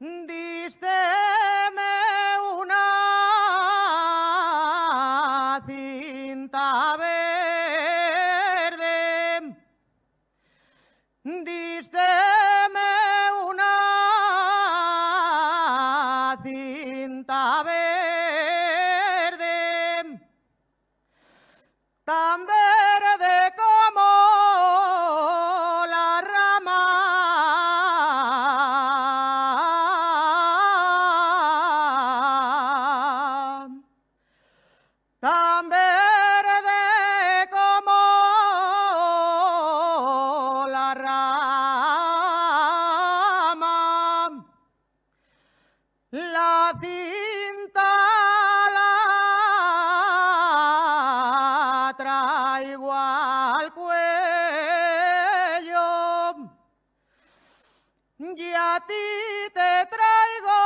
Dísteme una cinta verde, dísteme una cinta verde, tan verde como la rama tan verde como la rama, la cinta la traigo al cuello y a ti te traigo